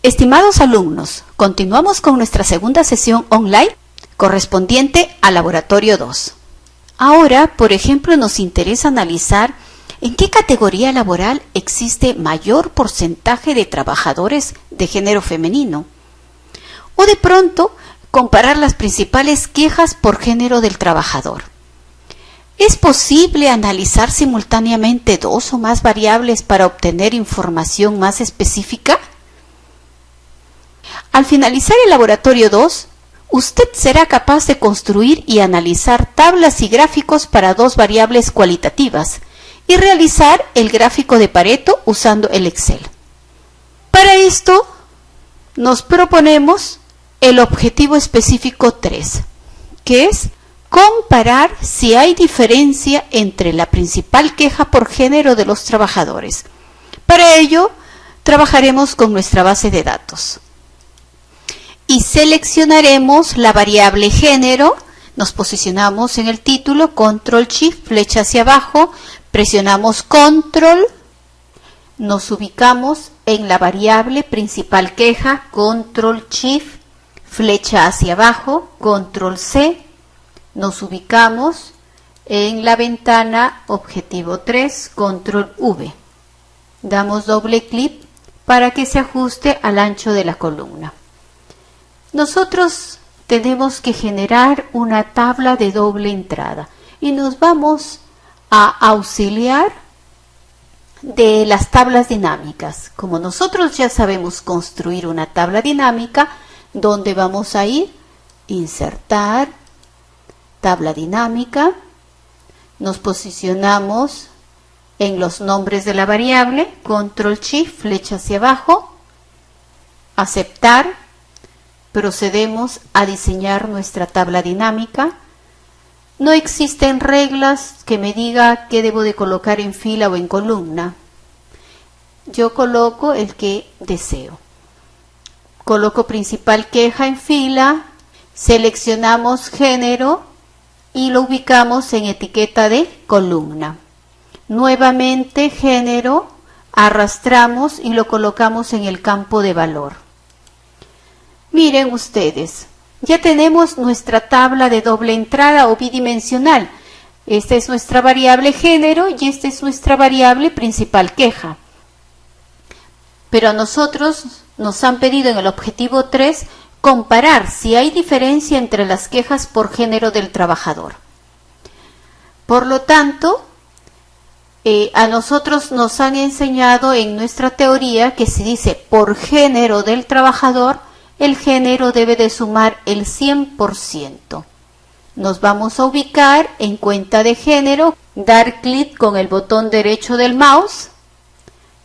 Estimados alumnos, continuamos con nuestra segunda sesión online correspondiente al Laboratorio 2. Ahora, por ejemplo, nos interesa analizar en qué categoría laboral existe mayor porcentaje de trabajadores de género femenino. O de pronto, comparar las principales quejas por género del trabajador. ¿Es posible analizar simultáneamente dos o más variables para obtener información más específica? Al finalizar el Laboratorio 2, usted será capaz de construir y analizar tablas y gráficos para dos variables cualitativas y realizar el gráfico de Pareto usando el Excel. Para esto, nos proponemos el objetivo específico 3, que es comparar si hay diferencia entre la principal queja por género de los trabajadores. Para ello, trabajaremos con nuestra base de datos. Y seleccionaremos la variable género, nos posicionamos en el título, Control Shift, flecha hacia abajo, presionamos Control, nos ubicamos en la variable principal queja, Control Shift, flecha hacia abajo, Control C, nos ubicamos en la ventana Objetivo 3, Control V. Damos doble clic para que se ajuste al ancho de la columna. Nosotros tenemos que generar una tabla de doble entrada y nos vamos a auxiliar de las tablas dinámicas. Como nosotros ya sabemos construir una tabla dinámica, donde vamos a ir, insertar, tabla dinámica, nos posicionamos en los nombres de la variable, Control Shift, flecha hacia abajo, aceptar. Procedemos a diseñar nuestra tabla dinámica. No existen reglas que me diga qué debo de colocar en fila o en columna. Yo coloco el que deseo. Coloco principal queja en fila, seleccionamos género y lo ubicamos en etiqueta de columna. Nuevamente género, arrastramos y lo colocamos en el campo de valor. Miren ustedes, ya tenemos nuestra tabla de doble entrada o bidimensional. Esta es nuestra variable género y esta es nuestra variable principal queja. Pero a nosotros nos han pedido en el objetivo 3 comparar si hay diferencia entre las quejas por género del trabajador. Por lo tanto, a nosotros nos han enseñado en nuestra teoría que si dice por género del trabajador, el género debe de sumar el 100%. Nos vamos a ubicar en cuenta de género, dar clic con el botón derecho del mouse,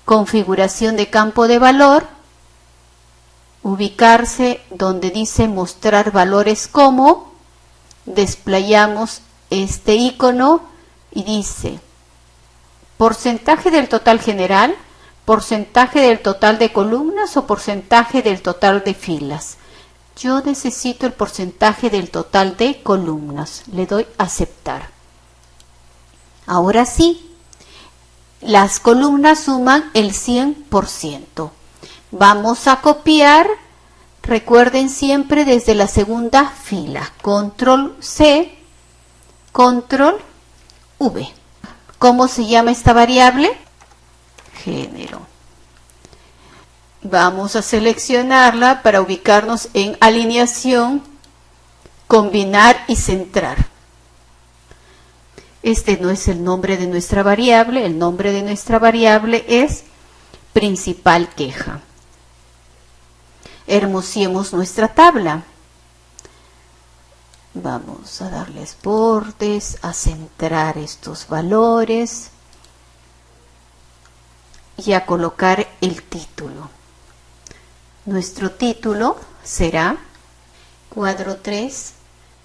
configuración de campo de valor, ubicarse donde dice mostrar valores como, desplayamos este icono y dice porcentaje del total general, porcentaje del total de columnas o porcentaje del total de filas. Yo necesito el porcentaje del total de columnas. Le doy a aceptar. Ahora sí, las columnas suman el 100%. Vamos a copiar, recuerden siempre desde la segunda fila. Control C, Control V. ¿Cómo se llama esta variable? Género. Vamos a seleccionarla para ubicarnos en alineación, combinar y centrar. Este no es el nombre de nuestra variable, el nombre de nuestra variable es principal queja. Hermosiemos nuestra tabla. Vamos a darles bordes, a centrar estos valores y a colocar el título. Nuestro título será cuadro 3,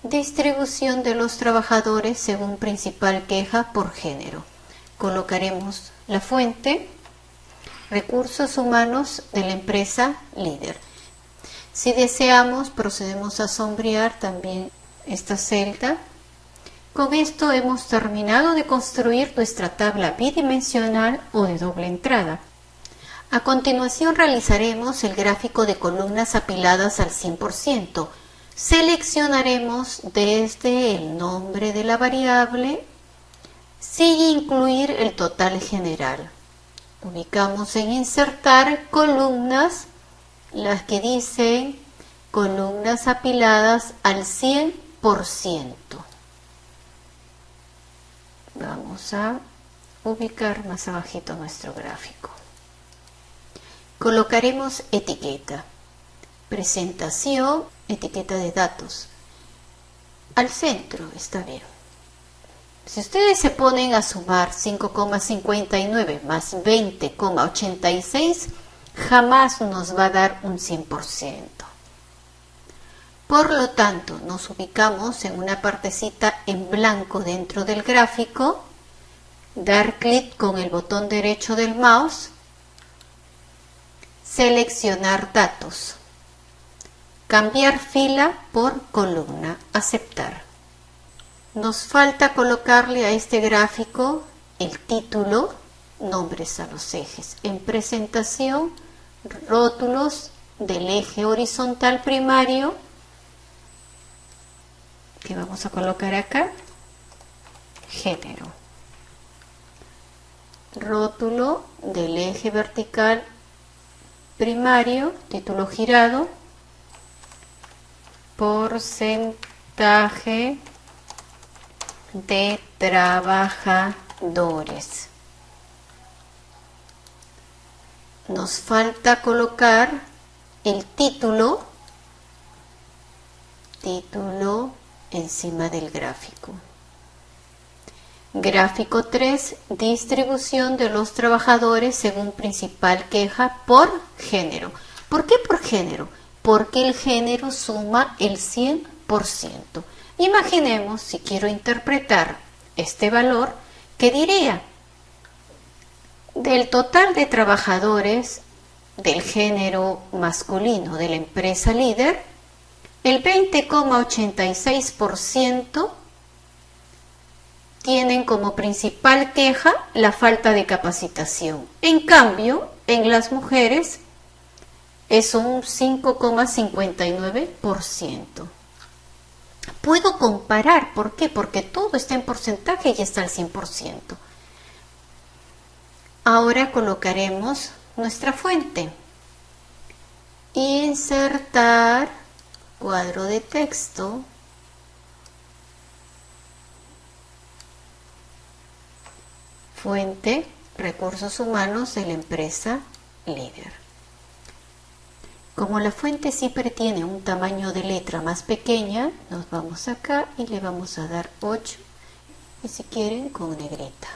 distribución de los trabajadores según principal queja por género. Colocaremos la fuente, recursos humanos de la empresa líder. Si deseamos, procedemos a sombrear también esta celda. Con esto hemos terminado de construir nuestra tabla bidimensional o de doble entrada. A continuación realizaremos el gráfico de columnas apiladas al 100%. Seleccionaremos desde el nombre de la variable sin incluir el total general. Ubicamos en insertar columnas, las que dicen columnas apiladas al 100%. Vamos a ubicar más abajito nuestro gráfico. Colocaremos etiqueta, presentación, etiqueta de datos. Al centro está bien. Si ustedes se ponen a sumar 5,59 más 20,86, jamás nos va a dar un 100%. Por lo tanto, nos ubicamos en una partecita en blanco dentro del gráfico, dar clic con el botón derecho del mouse, seleccionar datos, cambiar fila por columna, aceptar. Nos falta colocarle a este gráfico el título, nombres a los ejes. En presentación, rótulos del eje horizontal primario, que vamos a colocar acá, género. Rótulo del eje vertical primario, título girado, porcentaje de trabajadores. Nos falta colocar el título encima del gráfico. Gráfico 3, distribución de los trabajadores según principal queja por género. ¿Por qué por género? Porque el género suma el 100%. Imaginemos, si quiero interpretar este valor, que diría, del total de trabajadores del género masculino de la empresa líder, el 20,86% tienen como principal queja la falta de capacitación. En cambio, en las mujeres es un 5,59%. Puedo comparar, ¿por qué? Porque todo está en porcentaje y está al 100%. Ahora colocaremos nuestra fuente. Insertar cuadro de texto. Fuente, recursos humanos de la empresa líder. Como la fuente siempre tiene un tamaño de letra más pequeña, nos vamos acá y le vamos a dar 8, y si quieren con negrita.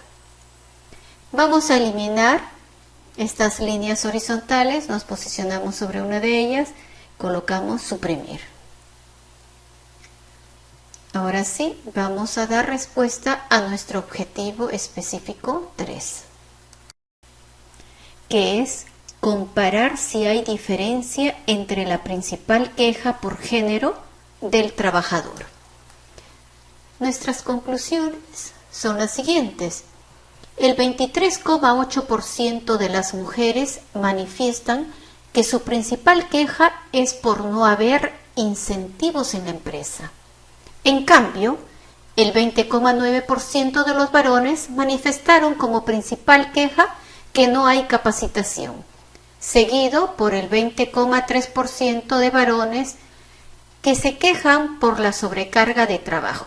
Vamos a eliminar estas líneas horizontales, nos posicionamos sobre una de ellas, colocamos suprimir. Ahora sí, vamos a dar respuesta a nuestro objetivo específico 3, que es comparar si hay diferencia entre la principal queja por género del trabajador. Nuestras conclusiones son las siguientes. El 23,8% de las mujeres manifiestan que su principal queja es por no haber incentivos en la empresa. En cambio, el 20,9% de los varones manifestaron como principal queja que no hay capacitación, seguido por el 20,3% de varones que se quejan por la sobrecarga de trabajo.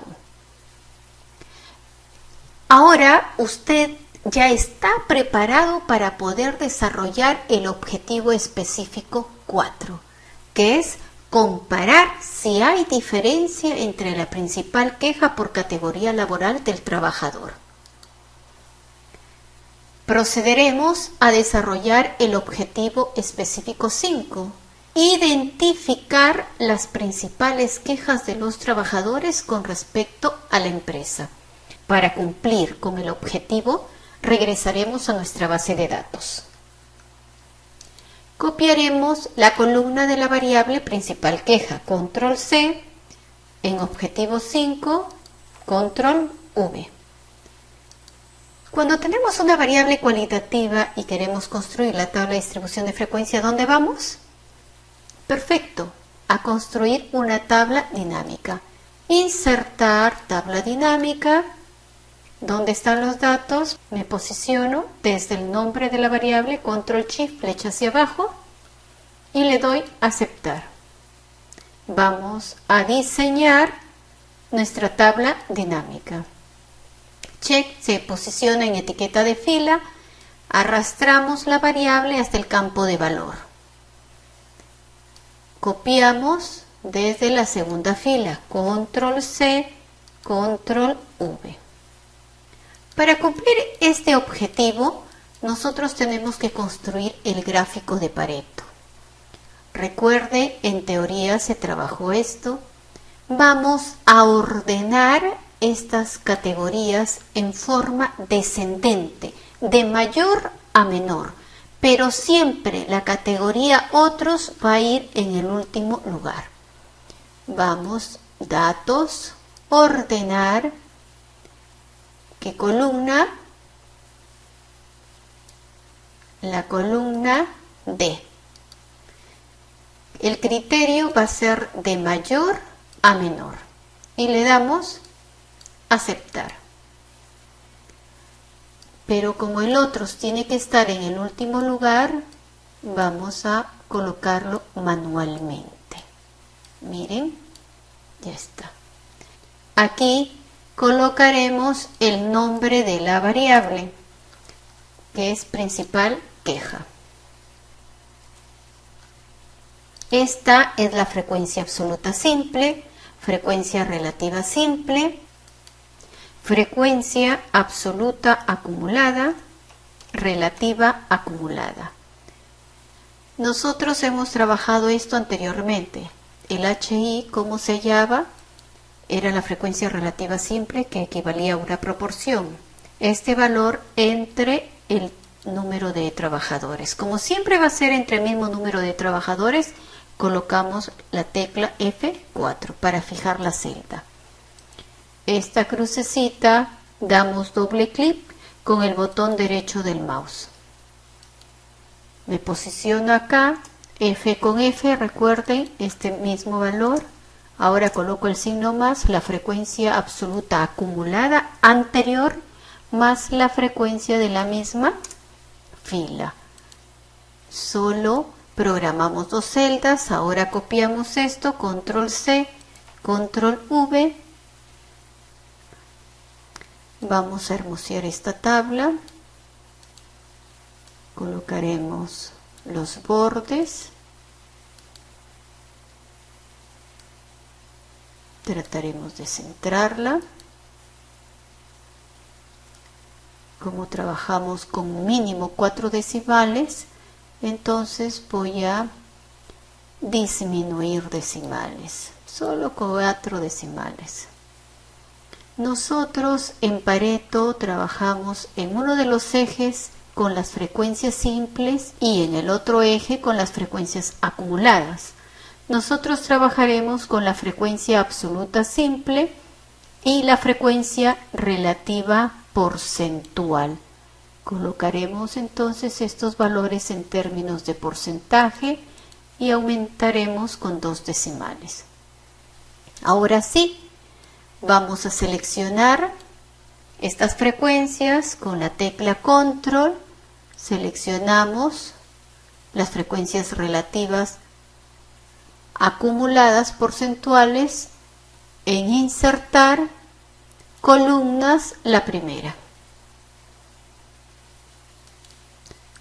Ahora usted ya está preparado para poder desarrollar el objetivo específico 4, que es comparar si hay diferencia entre la principal queja por categoría laboral del trabajador. Procederemos a desarrollar el objetivo específico 5, identificar las principales quejas de los trabajadores con respecto a la empresa. Para cumplir con el objetivo, regresaremos a nuestra base de datos. Copiaremos la columna de la variable principal queja, control C, en objetivo 5, control V. Cuando tenemos una variable cualitativa y queremos construir la tabla de distribución de frecuencia, ¿a dónde vamos? Perfecto, a construir una tabla dinámica. Insertar tabla dinámica. ¿Dónde están los datos? Me posiciono desde el nombre de la variable, control shift, flecha hacia abajo y le doy aceptar. Vamos a diseñar nuestra tabla dinámica. Check se posiciona en etiqueta de fila, arrastramos la variable hasta el campo de valor. Copiamos desde la segunda fila, control C, control V. Para cumplir este objetivo, nosotros tenemos que construir el gráfico de Pareto. Recuerde, en teoría se trabajó esto. Vamos a ordenar estas categorías en forma descendente, de mayor a menor, pero siempre la categoría otros va a ir en el último lugar. Vamos, datos, ordenar, ¿qué columna? La columna D. El criterio va a ser de mayor a menor y le damos aceptar. Pero como el otros tiene que estar en el último lugar, vamos a colocarlo manualmente. Miren, ya está. Aquí colocaremos el nombre de la variable, que es principal queja. Esta es la frecuencia absoluta simple, frecuencia relativa simple, frecuencia absoluta acumulada, relativa acumulada. Nosotros hemos trabajado esto anteriormente. El HI, ¿cómo se hallaba? Era la frecuencia relativa simple, que equivalía a una proporción. Este valor entre el número de trabajadores. Como siempre va a ser entre el mismo número de trabajadores, colocamos la tecla F4 para fijar la celda. Esta crucecita damos doble clic con el botón derecho del mouse. Me posiciono acá, F con F, recuerden este mismo valor. Ahora coloco el signo más, la frecuencia absoluta acumulada anterior más la frecuencia de la misma fila. Solo programamos dos celdas, ahora copiamos esto, control C, control V. Vamos a hermosear esta tabla, colocaremos los bordes, trataremos de centrarla. Como trabajamos con mínimo 4 decimales, entonces voy a disminuir decimales, solo 4 decimales. Nosotros en Pareto trabajamos en uno de los ejes con las frecuencias simples y en el otro eje con las frecuencias acumuladas. Nosotros trabajaremos con la frecuencia absoluta simple y la frecuencia relativa porcentual. Colocaremos entonces estos valores en términos de porcentaje y aumentaremos con 2 decimales. Ahora sí, vamos a seleccionar estas frecuencias con la tecla control, seleccionamos las frecuencias relativas acumuladas porcentuales, en insertar columnas la primera.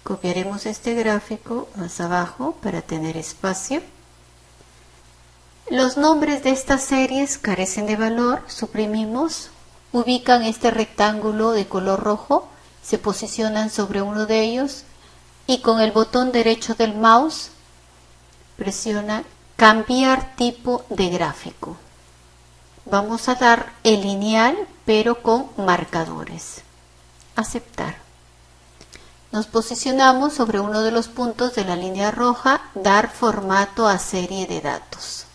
Copiaremos este gráfico más abajo para tener espacio. Los nombres de estas series carecen de valor, suprimimos, ubican este rectángulo de color rojo, se posicionan sobre uno de ellos y con el botón derecho del mouse presiona cambiar tipo de gráfico. Vamos a dar el lineal pero con marcadores. Aceptar. Nos posicionamos sobre uno de los puntos de la línea roja, dar formato a serie de datos.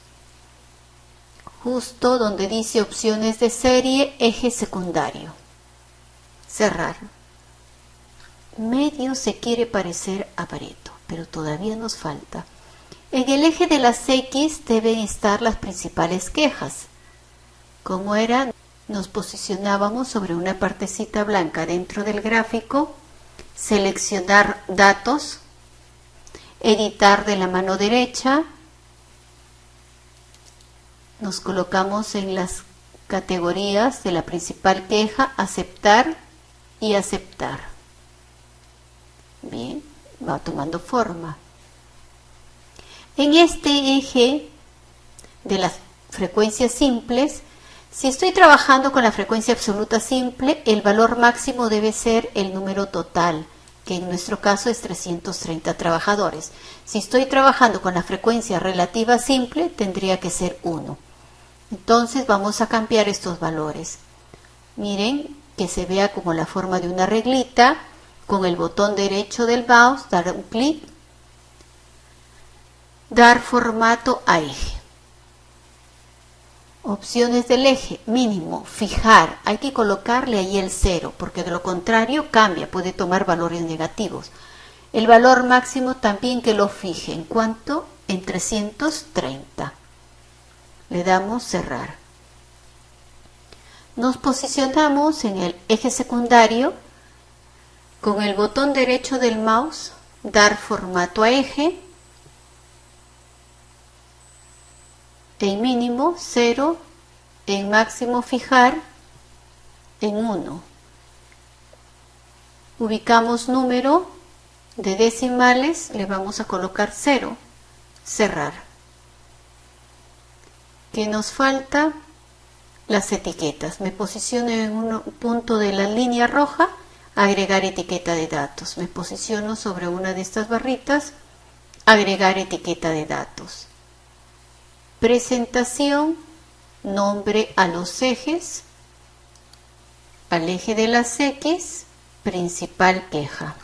Justo donde dice opciones de serie, eje secundario. Cerrar. medio se quiere parecer a Pareto, pero todavía nos falta. En el eje de las X deben estar las principales quejas. Como era, nos posicionábamos sobre una partecita blanca dentro del gráfico, seleccionar datos, editar de la mano derecha, nos colocamos en las categorías de la principal queja, aceptar y aceptar. Bien, va tomando forma. En este eje de las frecuencias simples, si estoy trabajando con la frecuencia absoluta simple, el valor máximo debe ser el número total, que en nuestro caso es 330 trabajadores. Si estoy trabajando con la frecuencia relativa simple, tendría que ser 1. Entonces vamos a cambiar estos valores. Miren que se vea como la forma de una reglita, con el botón derecho del mouse, dar un clic, dar formato a eje. Opciones del eje, mínimo, fijar, hay que colocarle ahí el 0, porque de lo contrario cambia, puede tomar valores negativos. El valor máximo también que lo fije, ¿en cuánto? En 330. Le damos cerrar. Nos posicionamos en el eje secundario, con el botón derecho del mouse, dar formato a eje, en mínimo 0, en máximo fijar en 1. Ubicamos número de decimales, le vamos a colocar 0, cerrar. ¿Qué nos falta? Las etiquetas. Me posiciono en un punto de la línea roja, agregar etiqueta de datos. Me posiciono sobre una de estas barritas, agregar etiqueta de datos. Presentación, nombre a los ejes, al eje de las X, principal queja.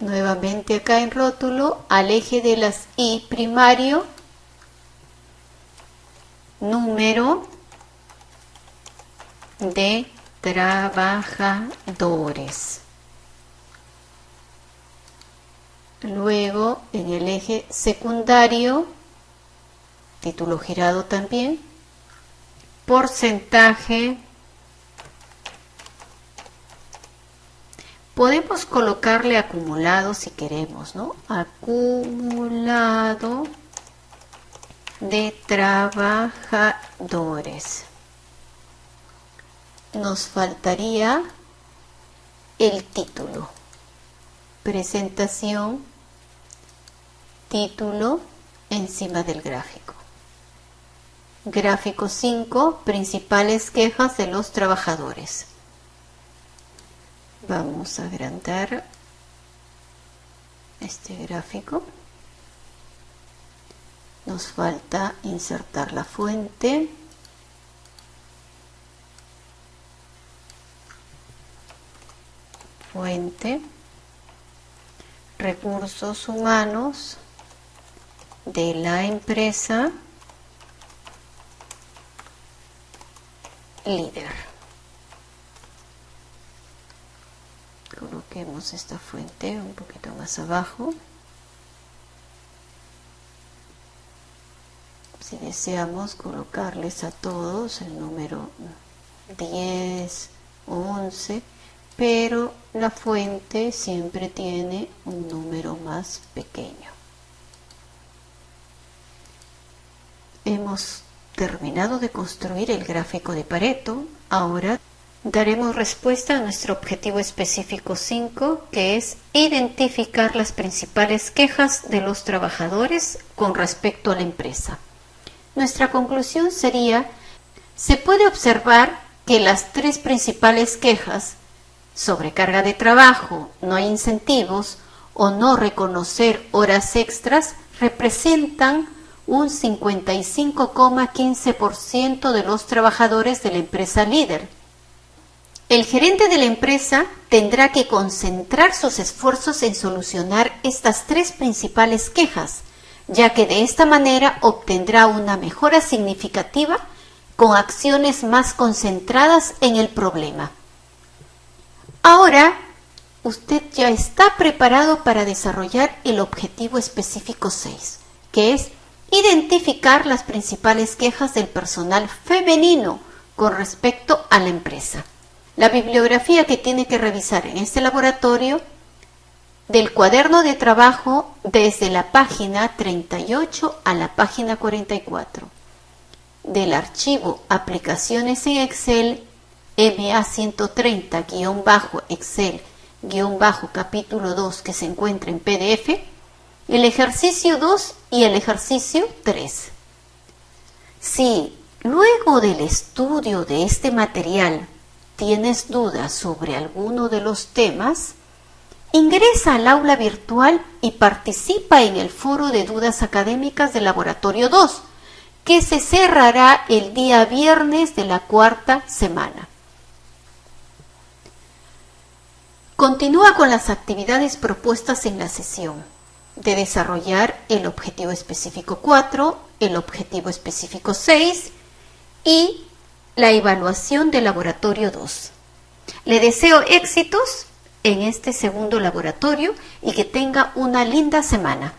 Nuevamente acá en rótulo, al eje de las Y primario, número de trabajadores. Luego en el eje secundario, título girado también, porcentaje. Podemos colocarle acumulado si queremos, ¿no? Acumulado de trabajadores. Nos faltaría el título. Presentación, título encima del gráfico. Gráfico 5, principales quejas de los trabajadores. Vamos a agrandar este gráfico. Nos falta insertar la fuente. Fuente. Recursos humanos de la empresa líder. Coloquemos esta fuente un poquito más abajo. Si deseamos colocarles a todos el número 10 o 11, pero la fuente siempre tiene un número más pequeño. Hemos terminado de construir el gráfico de Pareto. Ahora daremos respuesta a nuestro objetivo específico 5, que es identificar las principales quejas de los trabajadores con respecto a la empresa. Nuestra conclusión sería: se puede observar que las tres principales quejas, sobrecarga de trabajo, no hay incentivos o no reconocer horas extras, representan un 55,15% de los trabajadores de la empresa líder. El gerente de la empresa tendrá que concentrar sus esfuerzos en solucionar estas tres principales quejas, ya que de esta manera obtendrá una mejora significativa con acciones más concentradas en el problema. Ahora, usted ya está preparado para desarrollar el objetivo específico 6, que es identificar las principales quejas del personal femenino con respecto a la empresa. La bibliografía que tiene que revisar en este laboratorio del cuaderno de trabajo desde la página 38 a la página 44, del archivo Aplicaciones en Excel MA130-Excel-capítulo 2 que se encuentra en PDF, el ejercicio 2 y el ejercicio 3. Si luego del estudio de este material tienes dudas sobre alguno de los temas, ingresa al aula virtual y participa en el foro de dudas académicas del Laboratorio 2, que se cerrará el día viernes de la cuarta semana. Continúa con las actividades propuestas en la sesión de desarrollar el objetivo específico 4, el objetivo específico 6 y la evaluación del laboratorio 2. Le deseo éxitos en este segundo laboratorio y que tenga una linda semana.